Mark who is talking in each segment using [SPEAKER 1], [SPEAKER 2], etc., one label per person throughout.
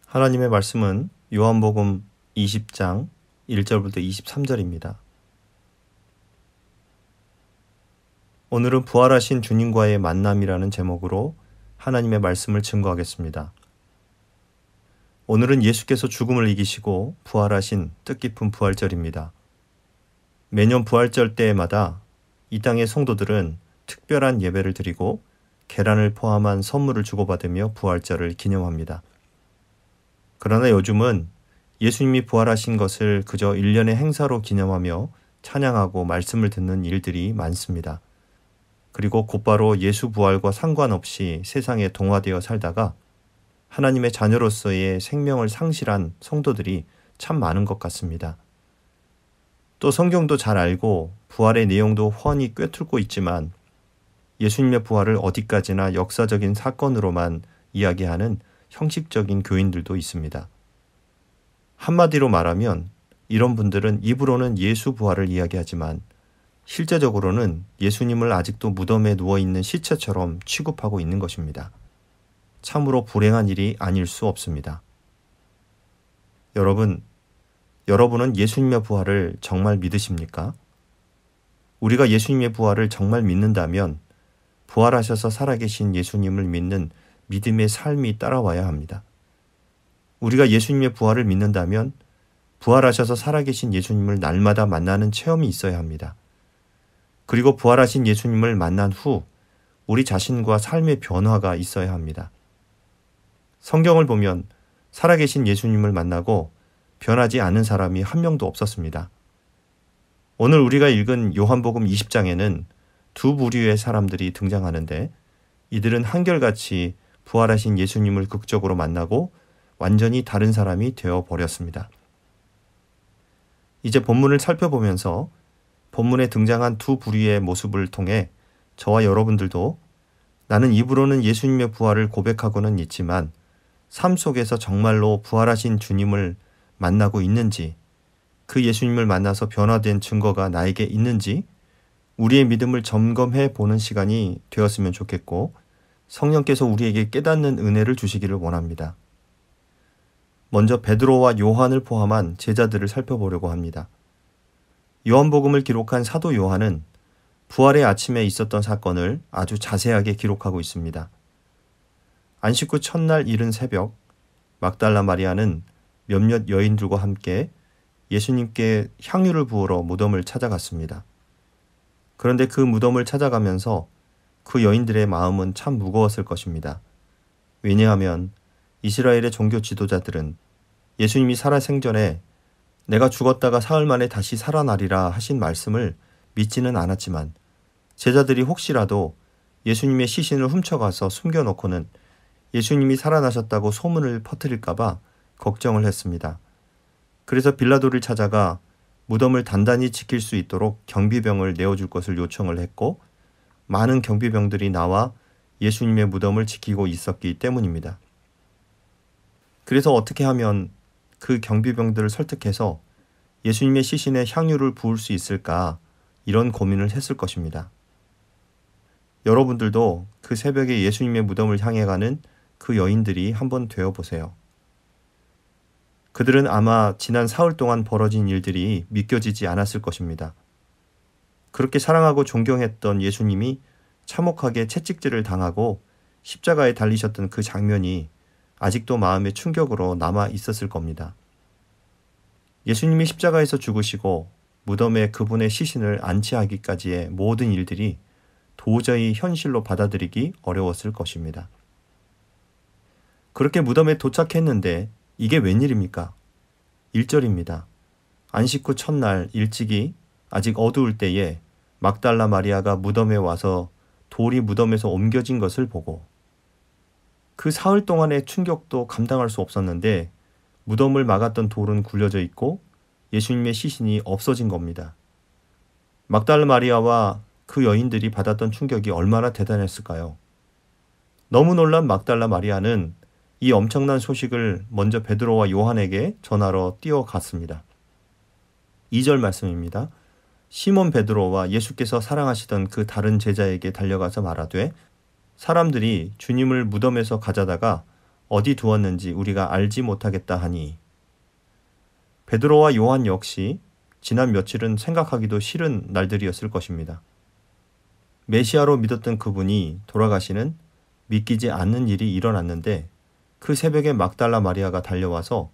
[SPEAKER 1] 하나님의 말씀은 요한복음 20장 1절부터 23절입니다. 오늘은 부활하신 주님과의 만남이라는 제목으로 하나님의 말씀을 증거하겠습니다. 오늘은 예수께서 죽음을 이기시고 부활하신 뜻깊은 부활절입니다. 매년 부활절 때마다 이 땅의 성도들은 특별한 예배를 드리고 계란을 포함한 선물을 주고받으며 부활절을 기념합니다. 그러나 요즘은 예수님이 부활하신 것을 그저 일련의 행사로 기념하며 찬양하고 말씀을 듣는 일들이 많습니다. 그리고 곧바로 예수 부활과 상관없이 세상에 동화되어 살다가 하나님의 자녀로서의 생명을 상실한 성도들이 참 많은 것 같습니다. 또 성경도 잘 알고 부활의 내용도 훤히 꿰뚫고 있지만 예수님의 부활을 어디까지나 역사적인 사건으로만 이야기하는 형식적인 교인들도 있습니다. 한마디로 말하면 이런 분들은 입으로는 예수 부활을 이야기하지만 실제적으로는 예수님을 아직도 무덤에 누워있는 시체처럼 취급하고 있는 것입니다. 참으로 불행한 일이 아닐 수 없습니다. 여러분은 예수님의 부활을 정말 믿으십니까? 우리가 예수님의 부활을 정말 믿는다면 부활하셔서 살아계신 예수님을 믿는 믿음의 삶이 따라와야 합니다. 우리가 예수님의 부활을 믿는다면 부활하셔서 살아계신 예수님을 날마다 만나는 체험이 있어야 합니다. 그리고 부활하신 예수님을 만난 후 우리 자신과 삶의 변화가 있어야 합니다. 성경을 보면 살아계신 예수님을 만나고 변하지 않은 사람이 한 명도 없었습니다. 오늘 우리가 읽은 요한복음 20장에는 두 부류의 사람들이 등장하는데 이들은 한결같이 부활하신 예수님을 극적으로 만나고 완전히 다른 사람이 되어버렸습니다. 이제 본문을 살펴보면서 본문에 등장한 두 부류의 모습을 통해 저와 여러분들도 나는 입으로는 예수님의 부활을 고백하고는 있지만 삶 속에서 정말로 부활하신 주님을 만나고 있는지, 그 예수님을 만나서 변화된 증거가 나에게 있는지 우리의 믿음을 점검해 보는 시간이 되었으면 좋겠고 성령께서 우리에게 깨닫는 은혜를 주시기를 원합니다. 먼저 베드로와 요한을 포함한 제자들을 살펴보려고 합니다. 요한복음을 기록한 사도 요한은 부활의 아침에 있었던 사건을 아주 자세하게 기록하고 있습니다. 안식 후 첫날 이른 새벽, 막달라 마리아는 몇몇 여인들과 함께 예수님께 향유를 부으러 무덤을 찾아갔습니다. 그런데 그 무덤을 찾아가면서 그 여인들의 마음은 참 무거웠을 것입니다. 왜냐하면 이스라엘의 종교 지도자들은 예수님이 살아생전에 내가 죽었다가 사흘 만에 다시 살아나리라 하신 말씀을 믿지는 않았지만 제자들이 혹시라도 예수님의 시신을 훔쳐가서 숨겨놓고는 예수님이 살아나셨다고 소문을 퍼뜨릴까봐 걱정을 했습니다. 그래서 빌라도를 찾아가 무덤을 단단히 지킬 수 있도록 경비병을 내어줄 것을 요청을 했고 많은 경비병들이 나와 예수님의 무덤을 지키고 있었기 때문입니다. 그래서 어떻게 하면 그 경비병들을 설득해서 예수님의 시신에 향유를 부을 수 있을까 이런 고민을 했을 것입니다. 여러분들도 그 새벽에 예수님의 무덤을 향해 가는 그 여인들이 한번 되어보세요. 그들은 아마 지난 사흘 동안 벌어진 일들이 믿겨지지 않았을 것입니다. 그렇게 사랑하고 존경했던 예수님이 참혹하게 채찍질을 당하고 십자가에 달리셨던 그 장면이 아직도 마음의 충격으로 남아 있었을 겁니다. 예수님이 십자가에서 죽으시고 무덤에 그분의 시신을 안치하기까지의 모든 일들이 도저히 현실로 받아들이기 어려웠을 것입니다. 그렇게 무덤에 도착했는데 이게 웬일입니까? 1절입니다. 안식 후 첫날 일찍이 아직 어두울 때에 막달라 마리아가 무덤에 와서 돌이 무덤에서 옮겨진 것을 보고 그 사흘 동안의 충격도 감당할 수 없었는데 무덤을 막았던 돌은 굴려져 있고 예수님의 시신이 없어진 겁니다. 막달라 마리아와 그 여인들이 받았던 충격이 얼마나 대단했을까요? 너무 놀란 막달라 마리아는 이 엄청난 소식을 먼저 베드로와 요한에게 전하러 뛰어갔습니다. 2절 말씀입니다. 시몬 베드로와 예수께서 사랑하시던 그 다른 제자에게 달려가서 말하되 사람들이 주님을 무덤에서 가져다가 어디 두었는지 우리가 알지 못하겠다 하니. 베드로와 요한 역시 지난 며칠은 생각하기도 싫은 날들이었을 것입니다. 메시아로 믿었던 그분이 돌아가시는 믿기지 않는 일이 일어났는데 그 새벽에 막달라 마리아가 달려와서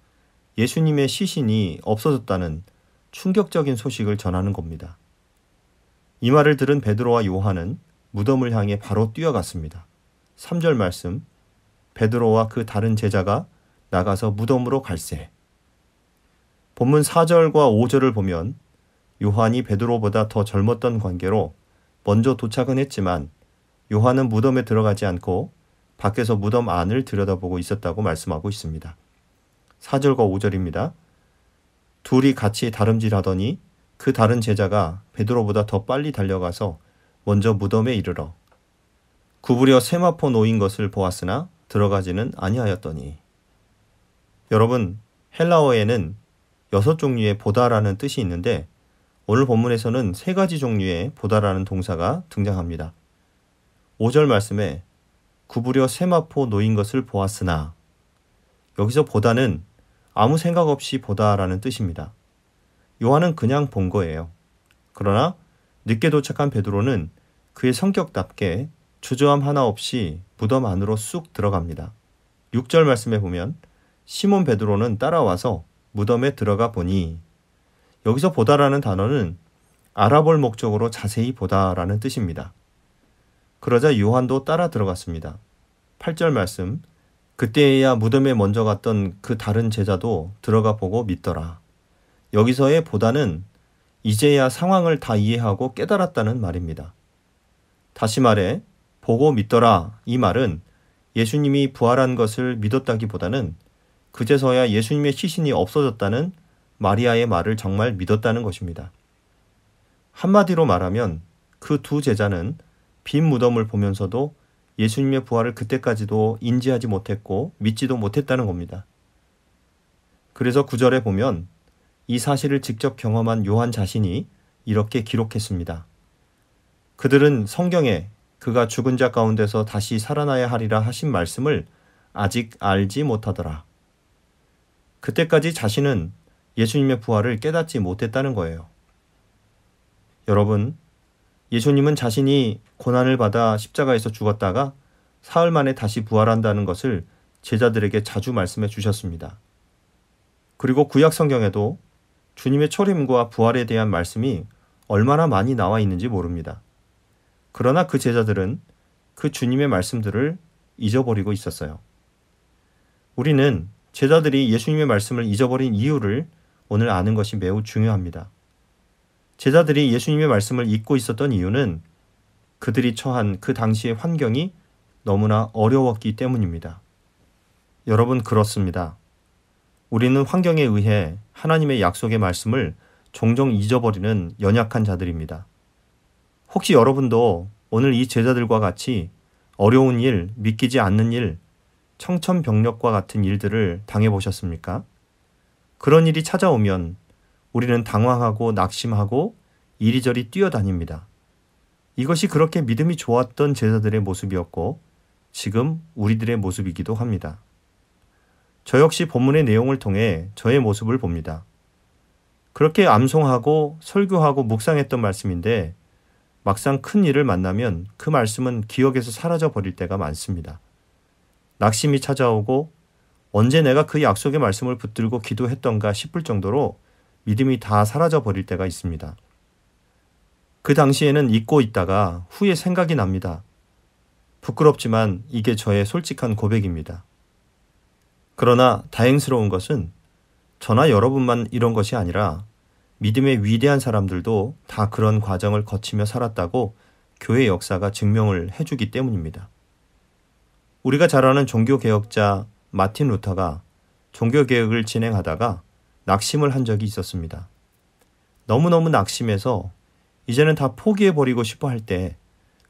[SPEAKER 1] 예수님의 시신이 없어졌다는 충격적인 소식을 전하는 겁니다. 이 말을 들은 베드로와 요한은 무덤을 향해 바로 뛰어갔습니다. 3절 말씀, 베드로와 그 다른 제자가 나가서 무덤으로 갈새. 본문 4절과 5절을 보면 요한이 베드로보다 더 젊었던 관계로 먼저 도착은 했지만 요한은 무덤에 들어가지 않고 밖에서 무덤 안을 들여다보고 있었다고 말씀하고 있습니다. 4절과 5절입니다. 둘이 같이 다름질하더니 그 다른 제자가 베드로보다 더 빨리 달려가서 먼저 무덤에 이르러 구부려 세마포 놓인 것을 보았으나 들어가지는 아니하였더니. 여러분, 헬라어에는 6종류의 보다라는 뜻이 있는데 오늘 본문에서는 3가지 종류의 보다라는 동사가 등장합니다. 5절 말씀에 구부려 세마포 놓인 것을 보았으나, 여기서 보다는 아무 생각 없이 보다라는 뜻입니다. 요한은 그냥 본 거예요. 그러나 늦게 도착한 베드로는 그의 성격답게 주저함 하나 없이 무덤 안으로 쑥 들어갑니다. 6절 말씀에 보면 시몬 베드로는 따라와서 무덤에 들어가 보니, 여기서 보다라는 단어는 알아볼 목적으로 자세히 보다라는 뜻입니다. 그러자 요한도 따라 들어갔습니다. 8절 말씀, 그때에야 무덤에 먼저 갔던 그 다른 제자도 들어가 보고 믿더라. 여기서의 보다는 이제야 상황을 다 이해하고 깨달았다는 말입니다. 다시 말해 보고 믿더라, 이 말은 예수님이 부활한 것을 믿었다기보다는 그제서야 예수님의 시신이 없어졌다는 마리아의 말을 정말 믿었다는 것입니다. 한마디로 말하면 그 두 제자는 빈 무덤을 보면서도 예수님의 부활을 그때까지도 인지하지 못했고 믿지도 못했다는 겁니다. 그래서 9절에 보면 이 사실을 직접 경험한 요한 자신이 이렇게 기록했습니다. 그들은 성경에 그가 죽은 자 가운데서 다시 살아나야 하리라 하신 말씀을 아직 알지 못하더라. 그때까지 자신은 예수님의 부활을 깨닫지 못했다는 거예요. 여러분, 예수님은 자신이 고난을 받아 십자가에서 죽었다가 사흘 만에 다시 부활한다는 것을 제자들에게 자주 말씀해 주셨습니다. 그리고 구약 성경에도 주님의 초림과 부활에 대한 말씀이 얼마나 많이 나와 있는지 모릅니다. 그러나 그 제자들은 그 주님의 말씀들을 잊어버리고 있었어요. 우리는 제자들이 예수님의 말씀을 잊어버린 이유를 오늘 아는 것이 매우 중요합니다. 제자들이 예수님의 말씀을 잊고 있었던 이유는 그들이 처한 그 당시의 환경이 너무나 어려웠기 때문입니다. 여러분, 그렇습니다. 우리는 환경에 의해 하나님의 약속의 말씀을 종종 잊어버리는 연약한 자들입니다. 혹시 여러분도 오늘 이 제자들과 같이 어려운 일, 믿기지 않는 일, 청천벽력과 같은 일들을 당해보셨습니까? 그런 일이 찾아오면 우리는 당황하고 낙심하고 이리저리 뛰어다닙니다. 이것이 그렇게 믿음이 좋았던 제자들의 모습이었고 지금 우리들의 모습이기도 합니다. 저 역시 본문의 내용을 통해 저의 모습을 봅니다. 그렇게 암송하고 설교하고 묵상했던 말씀인데 막상 큰 일을 만나면 그 말씀은 기억에서 사라져 버릴 때가 많습니다. 낙심이 찾아오고 언제 내가 그 약속의 말씀을 붙들고 기도했던가 싶을 정도로 믿음이 다 사라져 버릴 때가 있습니다. 그 당시에는 잊고 있다가 후에 생각이 납니다. 부끄럽지만 이게 저의 솔직한 고백입니다. 그러나 다행스러운 것은 저나 여러분만 이런 것이 아니라 믿음의 위대한 사람들도 다 그런 과정을 거치며 살았다고 교회 역사가 증명을 해주기 때문입니다. 우리가 잘 아는 종교개혁자 마틴 루터가 종교개혁을 진행하다가 낙심을 한 적이 있었습니다. 너무너무 낙심해서 이제는 다 포기해버리고 싶어 할 때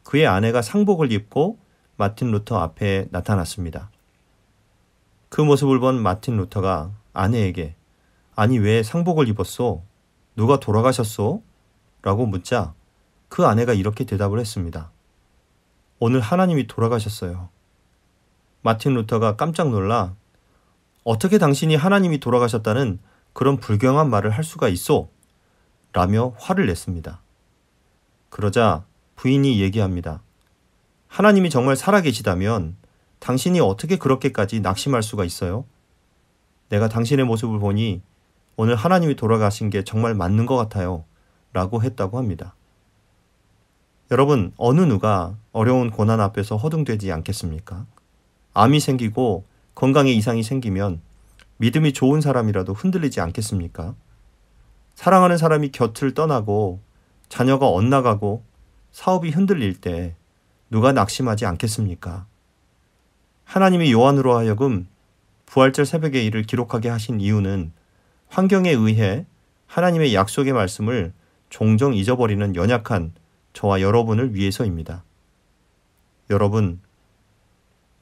[SPEAKER 1] 그의 아내가 상복을 입고 마틴 루터 앞에 나타났습니다. 그 모습을 본 마틴 루터가 아내에게 아니 왜 상복을 입었소? 누가 돌아가셨소? 라고 묻자 그 아내가 이렇게 대답을 했습니다. 오늘 하나님이 돌아가셨어요. 마틴 루터가 깜짝 놀라 어떻게 당신이 하나님이 돌아가셨다는 그런 불경한 말을 할 수가 있어? 라며 화를 냈습니다. 그러자 부인이 얘기합니다. 하나님이 정말 살아계시다면 당신이 어떻게 그렇게까지 낙심할 수가 있어요? 내가 당신의 모습을 보니 오늘 하나님이 돌아가신 게 정말 맞는 것 같아요. 라고 했다고 합니다. 여러분, 어느 누가 어려운 고난 앞에서 허둥대지 않겠습니까? 암이 생기고 건강에 이상이 생기면 믿음이 좋은 사람이라도 흔들리지 않겠습니까? 사랑하는 사람이 곁을 떠나고 자녀가 엇나가고 사업이 흔들릴 때 누가 낙심하지 않겠습니까? 하나님이 요한으로 하여금 부활절 새벽의 일을 기록하게 하신 이유는 환경에 의해 하나님의 약속의 말씀을 종종 잊어버리는 연약한 저와 여러분을 위해서입니다. 여러분,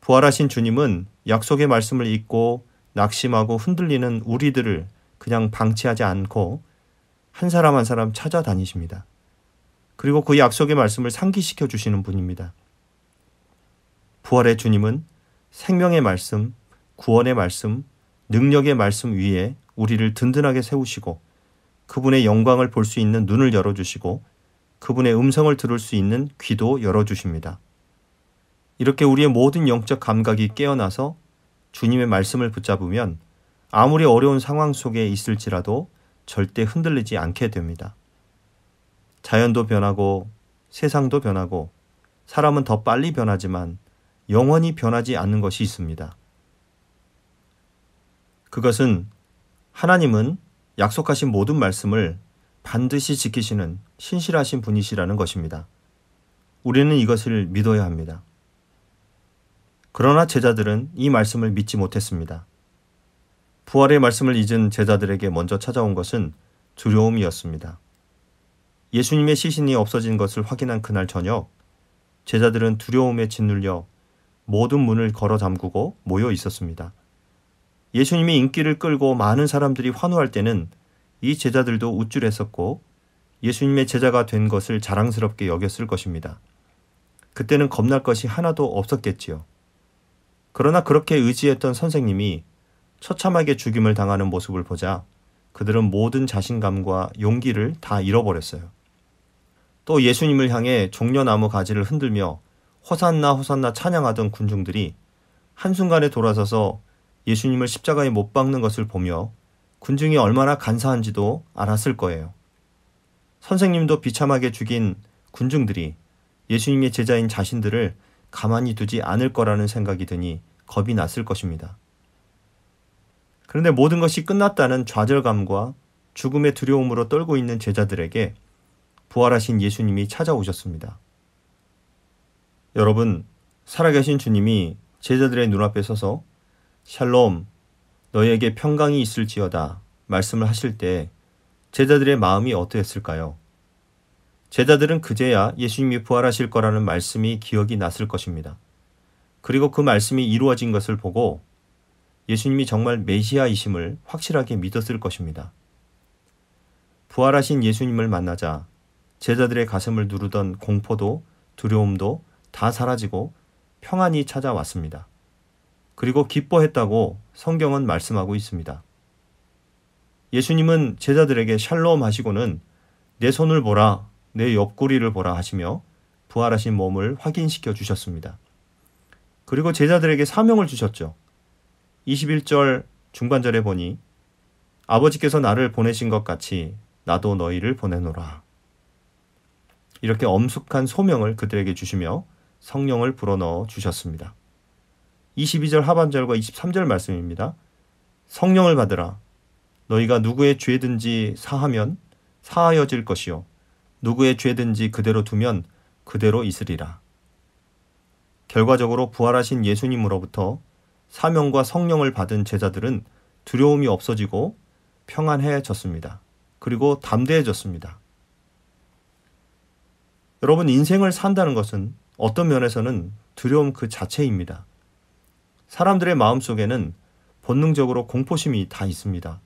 [SPEAKER 1] 부활하신 주님은 약속의 말씀을 잊고 낙심하고 흔들리는 우리들을 그냥 방치하지 않고 한 사람 한 사람 찾아다니십니다. 그리고 그 약속의 말씀을 상기시켜 주시는 분입니다. 부활의 주님은 생명의 말씀, 구원의 말씀, 능력의 말씀 위에 우리를 든든하게 세우시고 그분의 영광을 볼 수 있는 눈을 열어주시고 그분의 음성을 들을 수 있는 귀도 열어주십니다. 이렇게 우리의 모든 영적 감각이 깨어나서 주님의 말씀을 붙잡으면 아무리 어려운 상황 속에 있을지라도 절대 흔들리지 않게 됩니다. 자연도 변하고 세상도 변하고 사람은 더 빨리 변하지만 영원히 변하지 않는 것이 있습니다. 그것은 하나님은 약속하신 모든 말씀을 반드시 지키시는 신실하신 분이시라는 것입니다. 우리는 이것을 믿어야 합니다. 그러나 제자들은 이 말씀을 믿지 못했습니다. 부활의 말씀을 잊은 제자들에게 먼저 찾아온 것은 두려움이었습니다. 예수님의 시신이 없어진 것을 확인한 그날 저녁, 제자들은 두려움에 짓눌려 모든 문을 걸어 잠그고 모여 있었습니다. 예수님이 인기를 끌고 많은 사람들이 환호할 때는 이 제자들도 우쭐했었고 예수님의 제자가 된 것을 자랑스럽게 여겼을 것입니다. 그때는 겁날 것이 하나도 없었겠지요. 그러나 그렇게 의지했던 선생님이 처참하게 죽임을 당하는 모습을 보자 그들은 모든 자신감과 용기를 다 잃어버렸어요. 또 예수님을 향해 종려나무 가지를 흔들며 호산나 호산나 찬양하던 군중들이 한순간에 돌아서서 예수님을 십자가에 못 박는 것을 보며 군중이 얼마나 간사한지도 알았을 거예요. 선생님도 비참하게 죽인 군중들이 예수님의 제자인 자신들을 가만히 두지 않을 거라는 생각이 드니 겁이 났을 것입니다. 그런데 모든 것이 끝났다는 좌절감과 죽음의 두려움으로 떨고 있는 제자들에게 부활하신 예수님이 찾아오셨습니다. 여러분, 살아계신 주님이 제자들의 눈앞에 서서 샬롬, 너희에게 평강이 있을지어다 말씀을 하실 때 제자들의 마음이 어떠했을까요? 제자들은 그제야 예수님이 부활하실 거라는 말씀이 기억이 났을 것입니다. 그리고 그 말씀이 이루어진 것을 보고 예수님이 정말 메시아이심을 확실하게 믿었을 것입니다. 부활하신 예수님을 만나자 제자들의 가슴을 누르던 공포도 두려움도 다 사라지고 평안이 찾아왔습니다. 그리고 기뻐했다고 성경은 말씀하고 있습니다. 예수님은 제자들에게 샬롬 하시고는 내 손을 보라, 내 옆구리를 보라 하시며 부활하신 몸을 확인시켜 주셨습니다. 그리고 제자들에게 사명을 주셨죠. 21절 중반절에 보니 아버지께서 나를 보내신 것 같이 나도 너희를 보내노라. 이렇게 엄숙한 소명을 그들에게 주시며 성령을 불어넣어 주셨습니다. 22절 하반절과 23절 말씀입니다. 성령을 받으라. 너희가 누구의 죄든지 사하면 사하여질 것이요 누구의 죄든지 그대로 두면 그대로 있으리라. 결과적으로 부활하신 예수님으로부터 사명과 성령을 받은 제자들은 두려움이 없어지고 평안해졌습니다. 그리고 담대해졌습니다. 여러분, 인생을 산다는 것은 어떤 면에서는 두려움 그 자체입니다. 사람들의 마음속에는 본능적으로 공포심이 다 있습니다.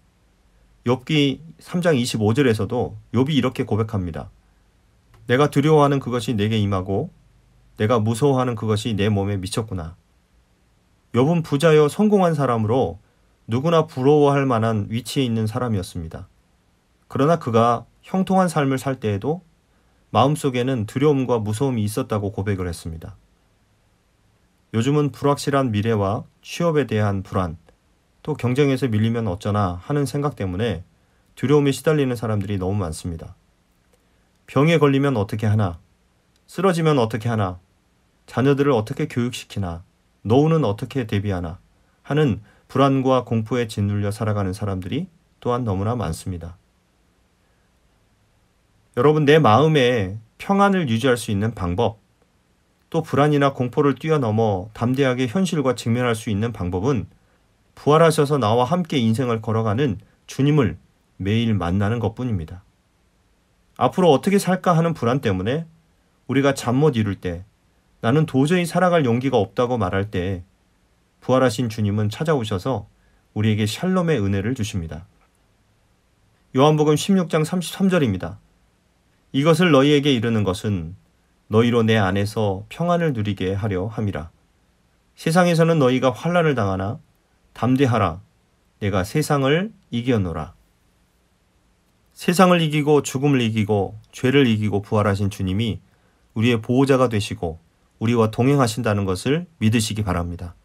[SPEAKER 1] 욥기 3장 25절에서도 욥이 이렇게 고백합니다. 내가 두려워하는 그것이 내게 임하고 내가 무서워하는 그것이 내 몸에 미쳤구나. 욥은 부자여 성공한 사람으로 누구나 부러워할 만한 위치에 있는 사람이었습니다. 그러나 그가 형통한 삶을 살 때에도 마음속에는 두려움과 무서움이 있었다고 고백을 했습니다. 요즘은 불확실한 미래와 취업에 대한 불안, 또 경쟁에서 밀리면 어쩌나 하는 생각 때문에 두려움에 시달리는 사람들이 너무 많습니다. 병에 걸리면 어떻게 하나, 쓰러지면 어떻게 하나, 자녀들을 어떻게 교육시키나, 노후는 어떻게 대비하나 하는 불안과 공포에 짓눌려 살아가는 사람들이 또한 너무나 많습니다. 여러분, 내 마음에 평안을 유지할 수 있는 방법, 또 불안이나 공포를 뛰어넘어 담대하게 현실과 직면할 수 있는 방법은 부활하셔서 나와 함께 인생을 걸어가는 주님을 매일 만나는 것뿐입니다. 앞으로 어떻게 살까 하는 불안 때문에 우리가 잠 못 이룰 때, 나는 도저히 살아갈 용기가 없다고 말할 때 부활하신 주님은 찾아오셔서 우리에게 샬롬의 은혜를 주십니다. 요한복음 16장 33절입니다. 이것을 너희에게 이르는 것은 너희로 내 안에서 평안을 누리게 하려 함이라. 세상에서는 너희가 환난을 당하나 담대하라. 내가 세상을 이겨노라. 세상을 이기고 죽음을 이기고 죄를 이기고 부활하신 주님이 우리의 보호자가 되시고 우리와 동행하신다는 것을 믿으시기 바랍니다.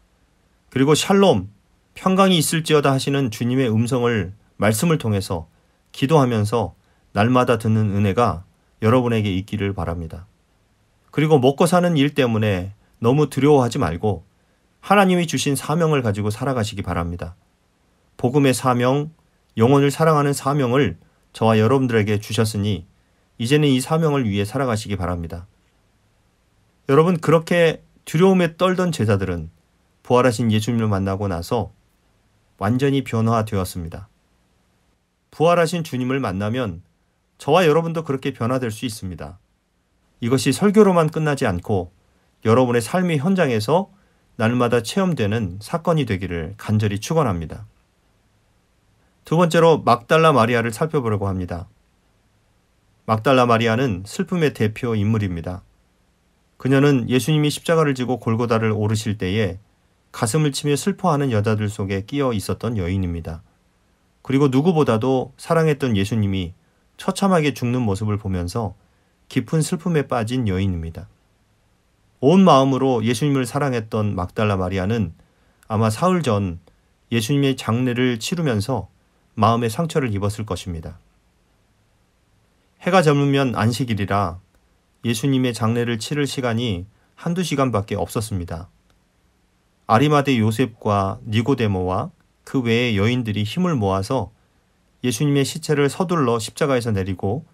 [SPEAKER 1] 그리고 샬롬, 평강이 있을지어다 하시는 주님의 음성을 말씀을 통해서 기도하면서 날마다 듣는 은혜가 여러분에게 있기를 바랍니다. 그리고 먹고 사는 일 때문에 너무 두려워하지 말고 하나님이 주신 사명을 가지고 살아가시기 바랍니다. 복음의 사명, 영혼을 사랑하는 사명을 저와 여러분들에게 주셨으니 이제는 이 사명을 위해 살아가시기 바랍니다. 여러분, 그렇게 두려움에 떨던 제자들은 부활하신 예수님을 만나고 나서 완전히 변화되었습니다. 부활하신 주님을 만나면 저와 여러분도 그렇게 변화될 수 있습니다. 이것이 설교로만 끝나지 않고 여러분의 삶의 현장에서 날마다 체험되는 사건이 되기를 간절히 축원합니다. 두 번째로 막달라 마리아를 살펴보려고 합니다. 막달라 마리아는 슬픔의 대표 인물입니다. 그녀는 예수님이 십자가를 지고 골고다를 오르실 때에 가슴을 치며 슬퍼하는 여자들 속에 끼어 있었던 여인입니다. 그리고 누구보다도 사랑했던 예수님이 처참하게 죽는 모습을 보면서 깊은 슬픔에 빠진 여인입니다. 온 마음으로 예수님을 사랑했던 막달라 마리아는 아마 사흘 전 예수님의 장례를 치르면서 마음의 상처를 입었을 것입니다. 해가 저물면 안식일이라 예수님의 장례를 치를 시간이 한두 시간밖에 없었습니다. 아리마대 요셉과 니고데모와 그 외의 여인들이 힘을 모아서 예수님의 시체를 서둘러 십자가에서 내리고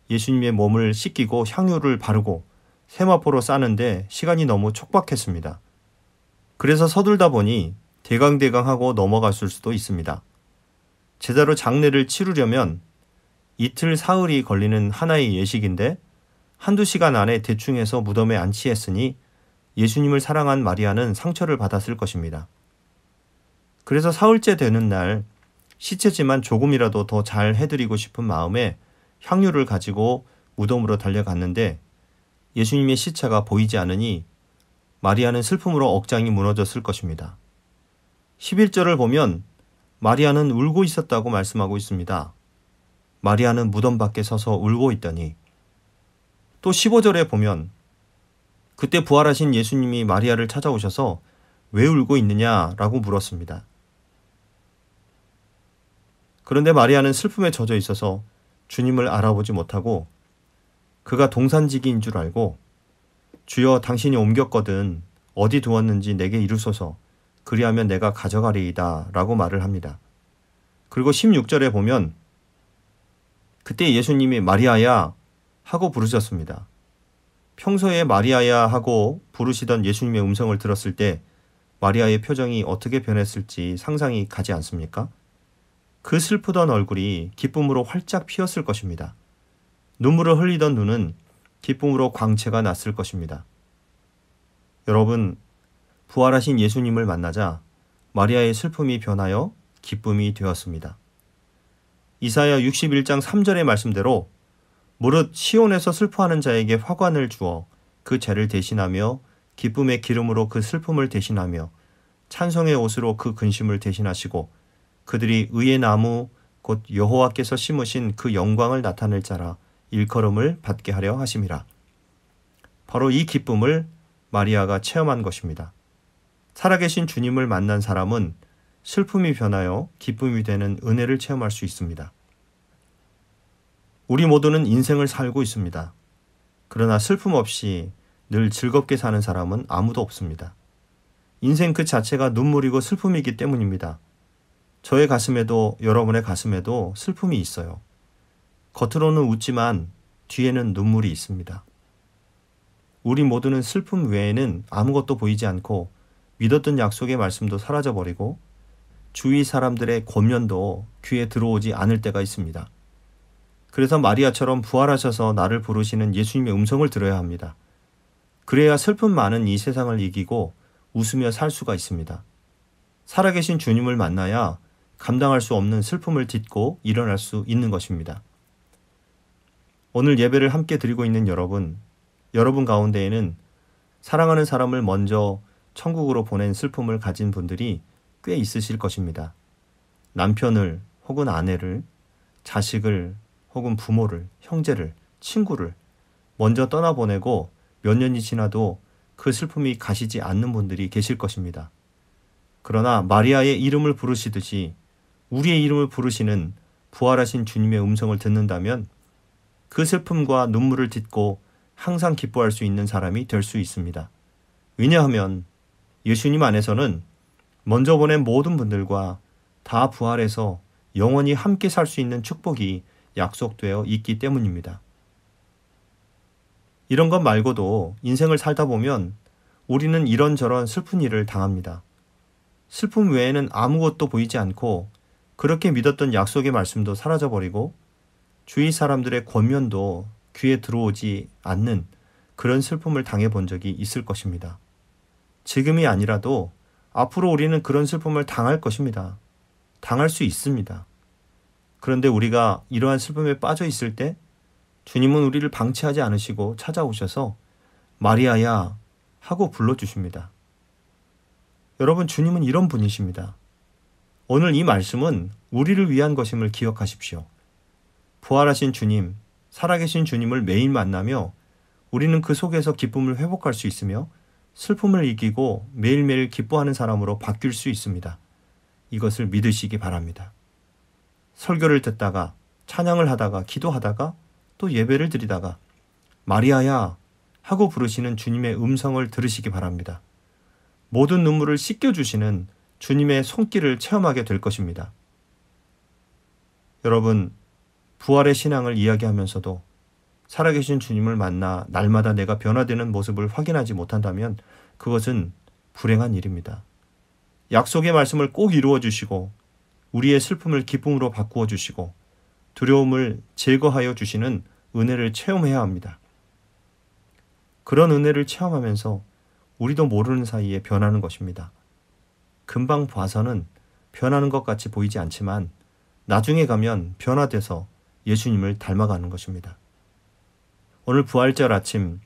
[SPEAKER 1] 예수님의 몸을 씻기고 향유를 바르고 세마포로 싸는데 시간이 너무 촉박했습니다. 그래서 서둘다 보니 대강대강하고 넘어갔을 수도 있습니다. 제대로 장례를 치르려면 이틀 사흘이 걸리는 하나의 예식인데 한두 시간 안에 대충 해서 무덤에 안치했으니 예수님을 사랑한 마리아는 상처를 받았을 것입니다. 그래서 사흘째 되는 날 시체지만 조금이라도 더 잘 해드리고 싶은 마음에 향유를 가지고 무덤으로 달려갔는데 예수님의 시체가 보이지 않으니 마리아는 슬픔으로 억장이 무너졌을 것입니다. 11절을 보면 마리아는 울고 있었다고 말씀하고 있습니다. 마리아는 무덤 밖에 서서 울고 있더니 또 15절에 보면 그때 부활하신 예수님이 마리아를 찾아오셔서 왜 울고 있느냐라고 물었습니다. 그런데 마리아는 슬픔에 젖어 있어서 주님을 알아보지 못하고 그가 동산지기인 줄 알고 주여 당신이 옮겼거든 어디 두었는지 내게 이루소서 그리하면 내가 가져가리이다 라고 말을 합니다. 그리고 16절에 보면 그때 예수님이 마리아야 하고 부르셨습니다. 평소에 마리아야 하고 부르시던 예수님의 음성을 들었을 때 마리아의 표정이 어떻게 변했을지 상상이 가지 않습니까? 그 슬프던 얼굴이 기쁨으로 활짝 피었을 것입니다. 눈물을 흘리던 눈은 기쁨으로 광채가 났을 것입니다. 여러분, 부활하신 예수님을 만나자 마리아의 슬픔이 변하여 기쁨이 되었습니다. 이사야 61장 3절의 말씀대로 무릇 시온에서 슬퍼하는 자에게 화관을 주어 그 죄를 대신하며 기쁨의 기름으로 그 슬픔을 대신하며 찬송의 옷으로 그 근심을 대신하시고 그들이 의의 나무 곧 여호와께서 심으신 그 영광을 나타낼 자라 일컬음을 받게 하려 하심이라. 바로 이 기쁨을 마리아가 체험한 것입니다. 살아계신 주님을 만난 사람은 슬픔이 변하여 기쁨이 되는 은혜를 체험할 수 있습니다. 우리 모두는 인생을 살고 있습니다. 그러나 슬픔 없이 늘 즐겁게 사는 사람은 아무도 없습니다. 인생 그 자체가 눈물이고 슬픔이기 때문입니다. 저의 가슴에도 여러분의 가슴에도 슬픔이 있어요. 겉으로는 웃지만 뒤에는 눈물이 있습니다. 우리 모두는 슬픔 외에는 아무것도 보이지 않고 믿었던 약속의 말씀도 사라져버리고 주위 사람들의 권면도 귀에 들어오지 않을 때가 있습니다. 그래서 마리아처럼 부활하셔서 나를 부르시는 예수님의 음성을 들어야 합니다. 그래야 슬픔 많은 이 세상을 이기고 웃으며 살 수가 있습니다. 살아계신 주님을 만나야 감당할 수 없는 슬픔을 딛고 일어날 수 있는 것입니다. 오늘 예배를 함께 드리고 있는 여러분 가운데에는 사랑하는 사람을 먼저 천국으로 보낸 슬픔을 가진 분들이 꽤 있으실 것입니다. 남편을 혹은 아내를, 자식을 혹은 부모를, 형제를, 친구를 먼저 떠나보내고 몇 년이 지나도 그 슬픔이 가시지 않는 분들이 계실 것입니다. 그러나 마리아의 이름을 부르시듯이 우리의 이름을 부르시는 부활하신 주님의 음성을 듣는다면 그 슬픔과 눈물을 딛고 항상 기뻐할 수 있는 사람이 될 수 있습니다. 왜냐하면 예수님 안에서는 먼저 보낸 모든 분들과 다 부활해서 영원히 함께 살 수 있는 축복이 약속되어 있기 때문입니다. 이런 것 말고도 인생을 살다 보면 우리는 이런저런 슬픈 일을 당합니다. 슬픔 외에는 아무것도 보이지 않고 그렇게 믿었던 약속의 말씀도 사라져버리고 주위 사람들의 권면도 귀에 들어오지 않는 그런 슬픔을 당해본 적이 있을 것입니다. 지금이 아니라도 앞으로 우리는 그런 슬픔을 당할 것입니다. 당할 수 있습니다. 그런데 우리가 이러한 슬픔에 빠져 있을 때 주님은 우리를 방치하지 않으시고 찾아오셔서 마리아야 하고 불러주십니다. 여러분, 주님은 이런 분이십니다. 오늘 이 말씀은 우리를 위한 것임을 기억하십시오. 부활하신 주님, 살아계신 주님을 매일 만나며 우리는 그 속에서 기쁨을 회복할 수 있으며 슬픔을 이기고 매일매일 기뻐하는 사람으로 바뀔 수 있습니다. 이것을 믿으시기 바랍니다. 설교를 듣다가 찬양을 하다가 기도하다가 또 예배를 드리다가 마리아야 하고 부르시는 주님의 음성을 들으시기 바랍니다. 모든 눈물을 씻겨주시는 주님의 손길을 체험하게 될 것입니다. 여러분, 부활의 신앙을 이야기하면서도 살아계신 주님을 만나 날마다 내가 변화되는 모습을 확인하지 못한다면 그것은 불행한 일입니다. 약속의 말씀을 꼭 이루어 주시고 우리의 슬픔을 기쁨으로 바꾸어 주시고 두려움을 제거하여 주시는 은혜를 체험해야 합니다. 그런 은혜를 체험하면서 우리도 모르는 사이에 변하는 것입니다. 금방 봐서는 변하는 것 같이 보이지 않지만 나중에 가면 변화돼서 예수님을 닮아가는 것입니다. 오늘 부활절 아침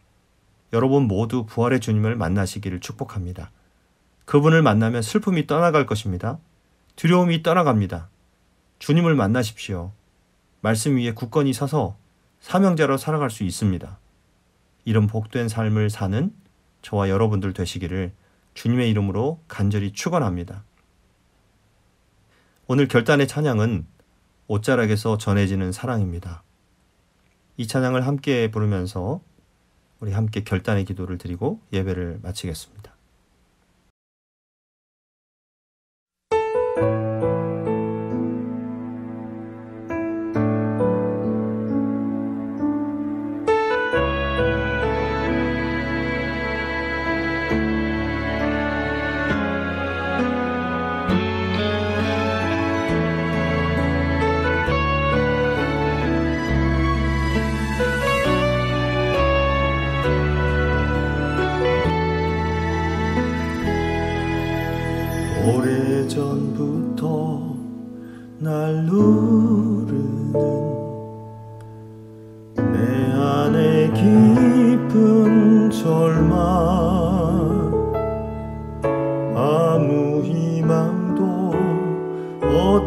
[SPEAKER 1] 여러분 모두 부활의 주님을 만나시기를 축복합니다. 그분을 만나면 슬픔이 떠나갈 것입니다. 두려움이 떠나갑니다. 주님을 만나십시오. 말씀 위에 굳건히 서서 사명자로 살아갈 수 있습니다. 이런 복된 삶을 사는 저와 여러분들 되시기를 주님의 이름으로 간절히 축원합니다. 오늘 결단의 찬양은 옷자락에서 전해지는 사랑입니다. 이 찬양을 함께 부르면서 우리 함께 결단의 기도를 드리고 예배를 마치겠습니다.
[SPEAKER 2] 오래전부터 날 누르는 내 안에 깊은 절망, 아무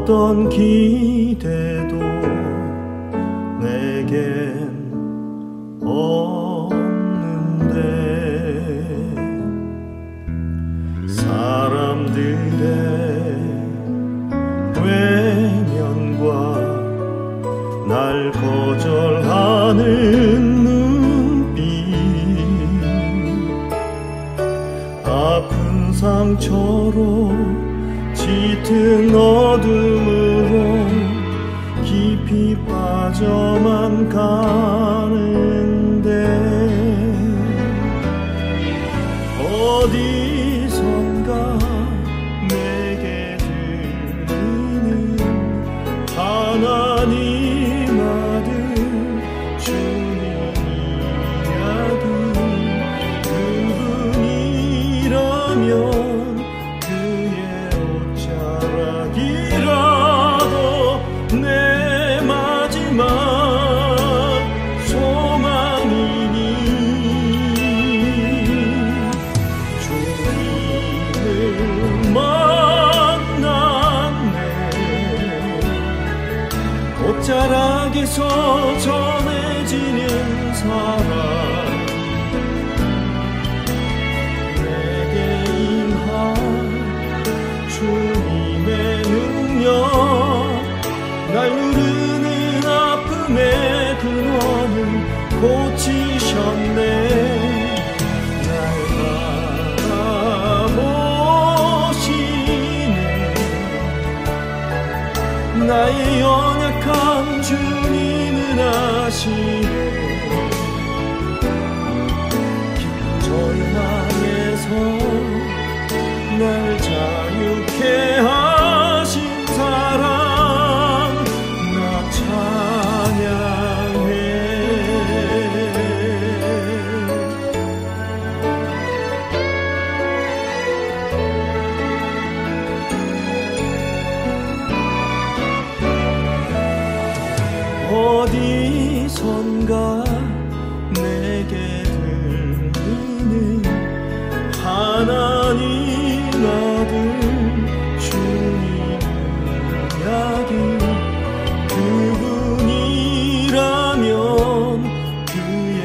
[SPEAKER 2] 어떤 기대도 내겐 없는데 사람들의 외면과 날 거절하는 눈빛 아픈 상처로 짙은 어둠으로 깊이 빠져만 가는데 어디선가 내게 들리는 하나님 아들 주님 이야기 그분이라면 내 마지막 소망이니 주님을 만났네 옷자락에서 전해지는 사랑 내게 임한 주님의 능력 날 누르는 아픔의 근원을 고치셨네 날 바라보시네 나의 연약한 주님은 아시네 깊은 절망에서 날 자유케 하신 사랑 어디선가 내게 들리는 하나님 아들 주님 이야기 그분이라면 그의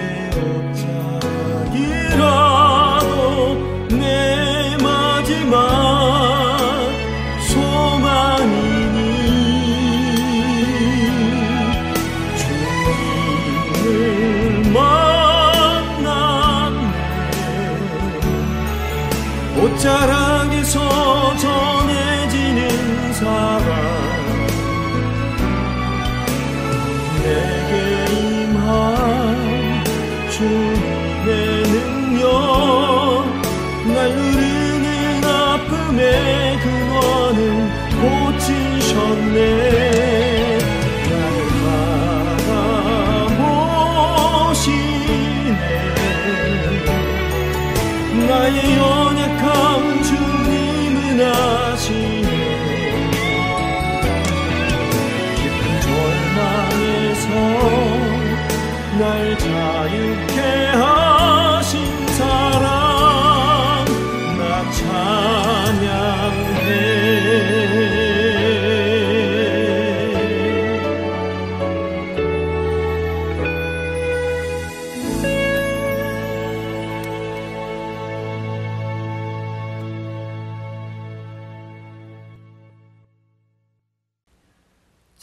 [SPEAKER 2] 옷자락이라도 내 마지막 소망이니 옷자락에서 전해지는 사랑 내게 임한 주님의 능력 날 누르는 아픔의 근원을 고치셨네 날 바라보시네 나의 연약함 주님은 아시네 깊은 절망에서 날 자유케 하신 사랑 나 찬양해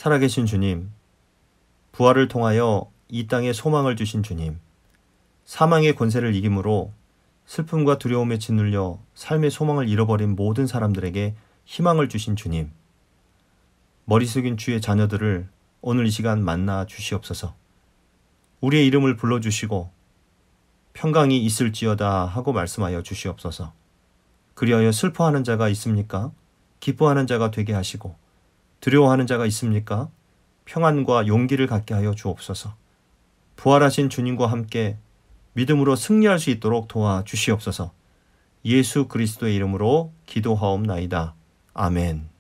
[SPEAKER 1] 살아계신 주님, 부활을 통하여 이 땅에 소망을 주신 주님, 사망의 권세를 이김으로 슬픔과 두려움에 짓눌려 삶의 소망을 잃어버린 모든 사람들에게 희망을 주신 주님, 머리 숙인 주의 자녀들을 오늘 이 시간 만나 주시옵소서. 우리의 이름을 불러주시고 평강이 있을지어다 하고 말씀하여 주시옵소서. 그리하여 슬퍼하는 자가 있습니까? 기뻐하는 자가 되게 하시고 두려워하는 자가 있습니까? 평안과 용기를 갖게 하여 주옵소서. 부활하신 주님과 함께 믿음으로 승리할 수 있도록 도와 주시옵소서. 예수 그리스도의 이름으로 기도하옵나이다. 아멘.